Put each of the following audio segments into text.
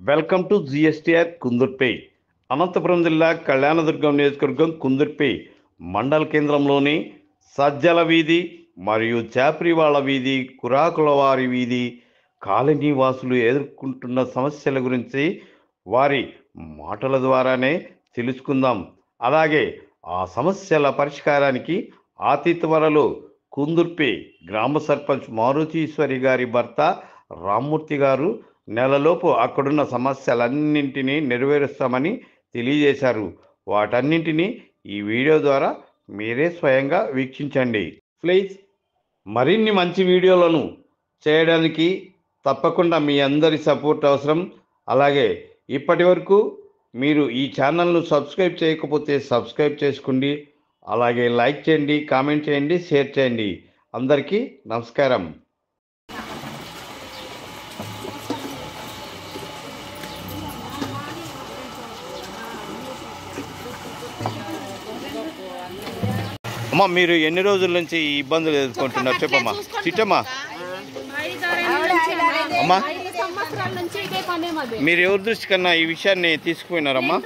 Welcome to GSTR Kundurpi. Anantapuram జిల్లా కళ్యాణదుర్గం నియోజకవర్గం కుందుర్పై మండల కేంద్రంలోని సజ్జల వీధి మరియు చాప్రివాళ్ల వీధి, కురాకులవారి వీధి కాలనీ వాసులు ఎదుర్కొంటున్న సమస్యల గురించి వారి మాటల ద్వారానే తెలుసుకుందాం. అలాగే ఆ సమస్యల పరిష్కారానికి అతి త్వరలో కుందుర్పై గ్రామ సర్పంచ్ మారుతీశ్వరి గారి భర్త రామ్మూర్తి గారు నెలలోపు అక్కడున్న సమస్యలన్నింటినీ నెరవేరుస్తామని తెలియజేశారు. వాటన్నింటినీ ఈ వీడియో ద్వారా మీరే స్వయంగా వీక్షించండి. ప్లీజ్ మరిన్ని మంచి వీడియోలను చేయడానికి తప్పకుండా మీ అందరి సపోర్ట్ అవసరం. అలాగే ఇప్పటి వరకు మీరు ఈ ఛానల్ను సబ్స్క్రైబ్ చేయకపోతే సబ్స్క్రైబ్ చేసుకోండి. అలాగే లైక్ చేయండి, కామెంట్ చేయండి, షేర్ చేయండి. అందరికీ నమస్కారం. అమ్మా, మీరు ఎన్ని రోజుల నుంచి ఈ ఇబ్బందులు ఎదుర్కొంటున్నారు చెప్పమ్మా. చిట్టమ్మా, అమ్మా మీరు ఎవరి దృష్టి కన్నా ఈ విషయాన్ని తీసుకుపోయినారమ్మా?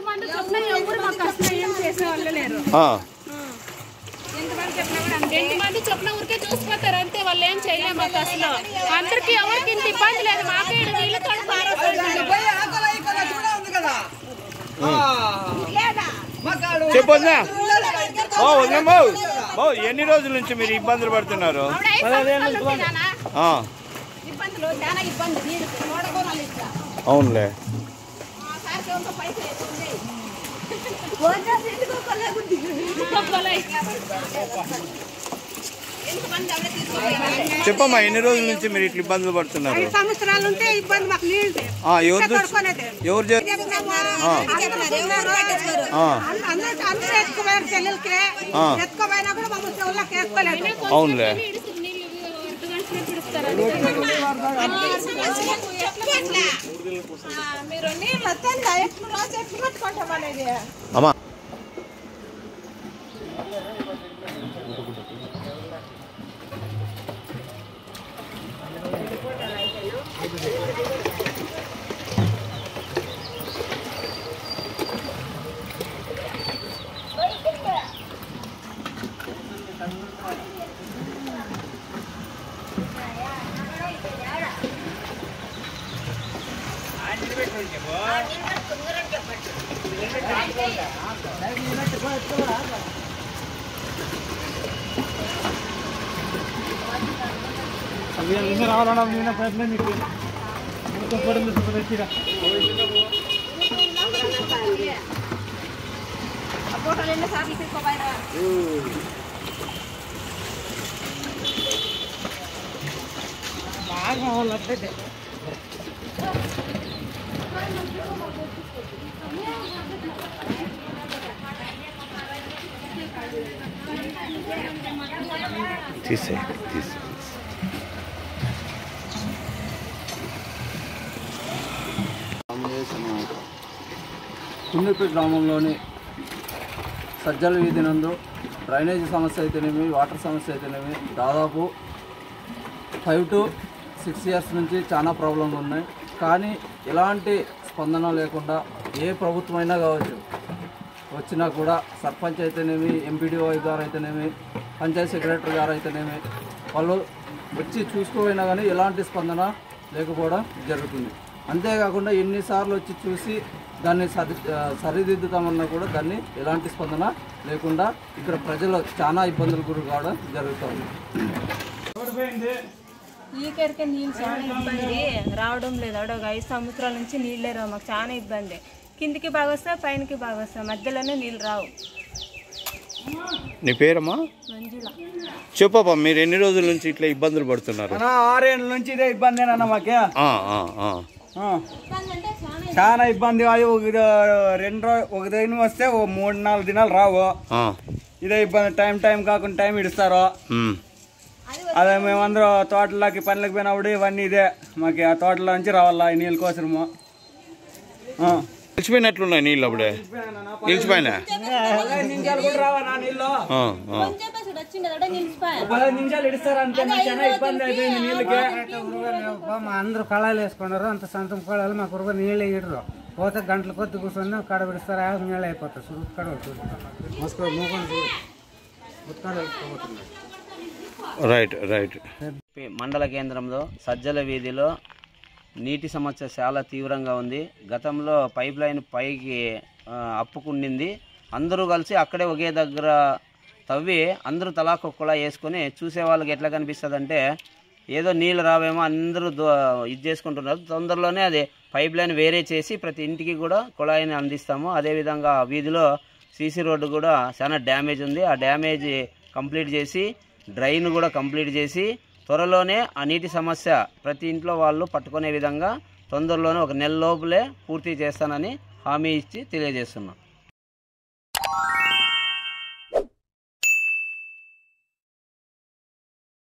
ఎంతమంది చెప్పిన ఊరికే చూసిపోతారు అంతే, వాళ్ళు ఏం చేయలేము. మాకు అసలు అందరికి ఎవరికి ఇంత ఇబ్బంది లేదు. మాకే నీళ్ళతో చెప్పొద్దా? ఎన్ని రోజుల నుంచి మీరు ఇబ్బందులు పడుతున్నారు? అవునులే. చెప్పమ్మా, ఎన్ని రోజుల నుంచి మీరు ఇట్లా ఇబ్బందులు పడుతున్నారు? అవునులే. అమ్మా రావాలన్నా ప్రయత్నం మీకు తీసే కుందుర్పై గ్రామంలోని సజ్జల వీధి నందు డ్రైనేజీ సమస్య అయితేనేమి, వాటర్ సమస్య అయితేనేమి దాదాపు 5 to 6 years నుంచి చాలా ప్రాబ్లంలు ఉన్నాయి. కానీ ఎలాంటి స్పందన లేకుండా ఏ ప్రభుత్వమైనా కావచ్చు వచ్చినా కూడా సర్పంచ్ అయితేనేమి, ఎంపీడీఓ గారు అయితేనేమి, పంచాయతీ సెక్రటరీ గారు అయితేనేమి వాళ్ళు వచ్చి చూసుకోపోయినా కానీ ఎలాంటి స్పందన లేకపోవడం జరుగుతుంది. అంతేకాకుండా ఎన్నిసార్లు వచ్చి చూసి దాన్ని సరిదిద్దుతామన్నా కూడా దాన్ని ఎలాంటి స్పందన లేకుండా ఇక్కడ ప్రజలు చాలా ఇబ్బందులు గురి కావడం జరుగుతుంది. ఈకరికే నీళ్ళు చాలా ఇబ్బంది, రావడం లేదు. అక్కడ 5 సంవత్సరాల నుంచి నీళ్ళే రావు. మాకు చాలా ఇబ్బంది. కిందికి బాగా వస్తాయి, పైనకి బాగా వస్తాయి, మధ్యలోనే నీళ్ళు రావు. నీ పేరమ్మా? మంజుల. చెప్పబ్బా, మీరు ఎన్ని రోజుల నుంచి ఇట్లా ఇబ్బందులు పడుతున్నారు? 6 ఏళ్ళ నుంచి ఇదే ఇబ్బంది అన్న మాకే. చాలా ఇబ్బంది. ఉదయం వస్తే 3-4 దినాలు రావు. ఇదే ఇబ్బంది. టైం కాకుండా టైం ఇడుస్తారు. అదే మేమందరూ తోటలోకి పనులకు పోయినప్పుడు ఇవన్నీ ఇదే మాకు. ఆ తోటలో నుంచి రావాలా ఈ నీళ్ళ కోసము. నిలిచిపోయినట్లున్నాయి నీళ్ళు. అప్పుడే నిలిచిపోయినా అందరూ కళాయిలు వేసుకున్నారు, అంత సంతం కళాయిలు మాకు ఉరుగు నీళ్ళు ఇడరు, పోతే గంటల కొద్ది కూర్చొని కాడ పెడిస్తారు, నీళ్ళు అయిపోతాయి. చూడు కడ మోసుకో మూకొని చూడు ఉత్కాడ అయిపోతున్నాయి. Right right. మండల కేంద్రంలో సజ్జల వీధిలో నీటి సమస్య చాలా తీవ్రంగా ఉంది. గతంలో పైప్ లైన్ పైకి అప్పుకుండింది. అందరూ కలిసి అక్కడే ఒకే దగ్గర తవ్వి అందరూ తలాకు కుళాయి వేసుకొని చూసే వాళ్ళకి ఎట్లా కనిపిస్తుంది అంటే ఏదో నీళ్ళు రావేమో అందరూ ఇది చేసుకుంటున్నారు. తొందరలోనే అది పైప్ లైన్ వేరే చేసి ప్రతి ఇంటికి కూడా కుళాయిని అందిస్తాము. అదేవిధంగా వీధిలో సీసీ రోడ్డు కూడా చాలా డ్యామేజ్ ఉంది. ఆ డ్యామేజ్ కంప్లీట్ చేసి డ్రైన్ కూడా కంప్లీట్ చేసి త్వరలోనే ఆ నీటి సమస్య ప్రతి ఇంట్లో వాళ్ళు పట్టుకునే విధంగా తొందరలోనే 1 నెల లోపలే పూర్తి చేస్తానని హామీ ఇచ్చి తెలియజేస్తున్నాం.